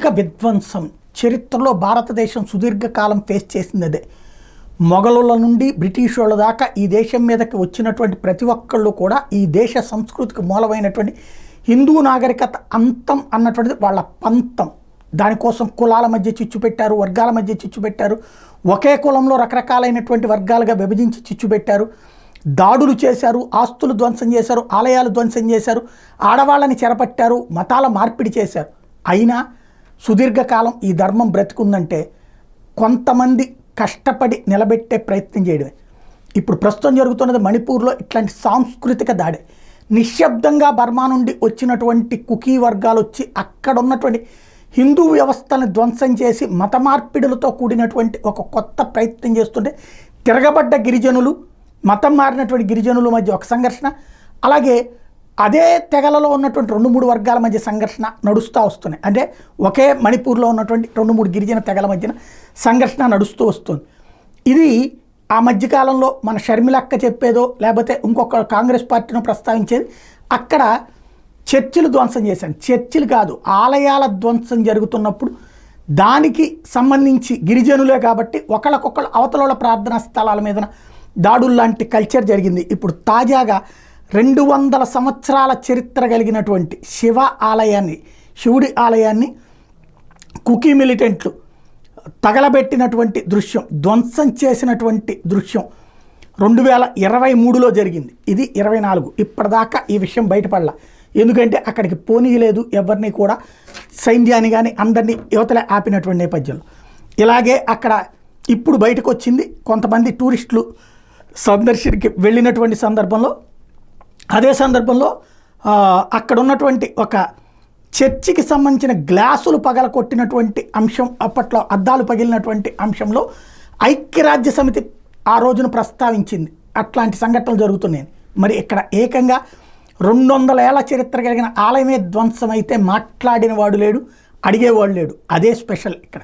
సాంస్కృతిక విధ్వంసం చరిత్రలో భారతదేశం సుదీర్ఘకాలం ఫేస్ చేసింది అదే. మొఘలుల నుండి బ్రిటిష్ వాళ్ళ దాకా ఈ దేశం మీదకి వచ్చినటువంటి ప్రతి ఒక్కళ్ళు కూడా ఈ దేశ సంస్కృతికి మూలమైనటువంటి హిందూ నాగరికత అంతం అన్నటువంటిది వాళ్ళ పంతం. దానికోసం కులాల మధ్య చిచ్చు పెట్టారు, వర్గాల మధ్య చిచ్చు పెట్టారు, ఒకే కులంలో రకరకాలైనటువంటి వర్గాలుగా విభజించి చిచ్చు పెట్టారు, దాడులు చేశారు, ఆస్తులు ధ్వంసం చేశారు, ఆలయాలు ధ్వంసం చేశారు, ఆడవాళ్ళని చెరపట్టారు, మతాల మార్పిడి చేశారు. అయినా సుదీర్ఘకాలం ఈ ధర్మం బ్రతికుందంటే కొంతమంది కష్టపడి నిలబెట్టే ప్రయత్నం చేయడమే. ఇప్పుడు ప్రస్తుతం జరుగుతున్నది మణిపూర్లో ఇట్లాంటి సాంస్కృతిక దాడి. నిశ్శబ్దంగా బర్మా నుండి వచ్చినటువంటి కుకీ వర్గాలు వచ్చి అక్కడ ఉన్నటువంటి హిందూ వ్యవస్థను ధ్వంసం చేసి మత మార్పిడులతో కూడినటువంటి ఒక కొత్త ప్రయత్నం చేస్తుంటే తిరగబడ్డ గిరిజనులు, మతం మారినటువంటి గిరిజనుల మధ్య ఒక సంఘర్షణ, అలాగే అదే తెగలలో ఉన్నటువంటి 2-3 వర్గాల మధ్య సంఘర్షణ నడుస్తూ వస్తున్నాయి. అంటే ఒకే మణిపూర్లో ఉన్నటువంటి 2-3 గిరిజన తెగల మధ్యన సంఘర్షణ నడుస్తూ వస్తుంది. ఇది ఆ మధ్యకాలంలో మన షర్మిలక్క చెప్పేదో లేకపోతే ఇంకొక కాంగ్రెస్ పార్టీని ప్రస్తావించేది. అక్కడ చర్చిలు ధ్వంసం చేశాను, చర్చిలు కాదు ఆలయాల ధ్వంసం జరుగుతున్నప్పుడు దానికి సంబంధించి గిరిజనులే కాబట్టి ఒకళ్ళకొకళ్ళు అవతల ప్రార్థనా స్థలాల మీద దాడులు లాంటి కల్చర్ జరిగింది. ఇప్పుడు తాజాగా 200 సంవత్సరాల చరిత్ర కలిగినటువంటి శివ ఆలయాన్ని, శివుడి ఆలయాన్ని కుకీ మిలిటెంట్లు తగలబెట్టినటువంటి దృశ్యం, ధ్వంసం చేసినటువంటి దృశ్యం 2023లో జరిగింది. ఇది 24. ఇప్పటిదాకా ఈ విషయం బయటపడలా. ఎందుకంటే అక్కడికి పోనీయలేదు ఎవరిని కూడా, సైన్యాన్ని కానీ అందరినీ యువతలే ఆపినటువంటి నేపథ్యంలో. ఇలాగే అక్కడ ఇప్పుడు బయటకు వచ్చింది. కొంతమంది టూరిస్టులు సందర్శనకి వెళ్ళినటువంటి సందర్భంలో, అదే సందర్భంలో అక్కడ ఉన్నటువంటి ఒక చర్చికి సంబంధించిన గ్లాసులు పగలకొట్టినటువంటి అంశం, అప్పట్లో అద్దాలు పగిలినటువంటి అంశంలో ఐక్యరాజ్య సమితి ఆ రోజున ప్రస్తావించింది. అట్లాంటి సంఘటనలు జరుగుతున్నాయి. మరి ఇక్కడ ఏకంగా 200 ఏళ్ల చరిత్ర కలిగిన ఆలయమే ధ్వంసం అయితే మాట్లాడిన వాడు లేడు, అడిగేవాడు లేడు. అదే స్పెషల్ ఇక్కడ.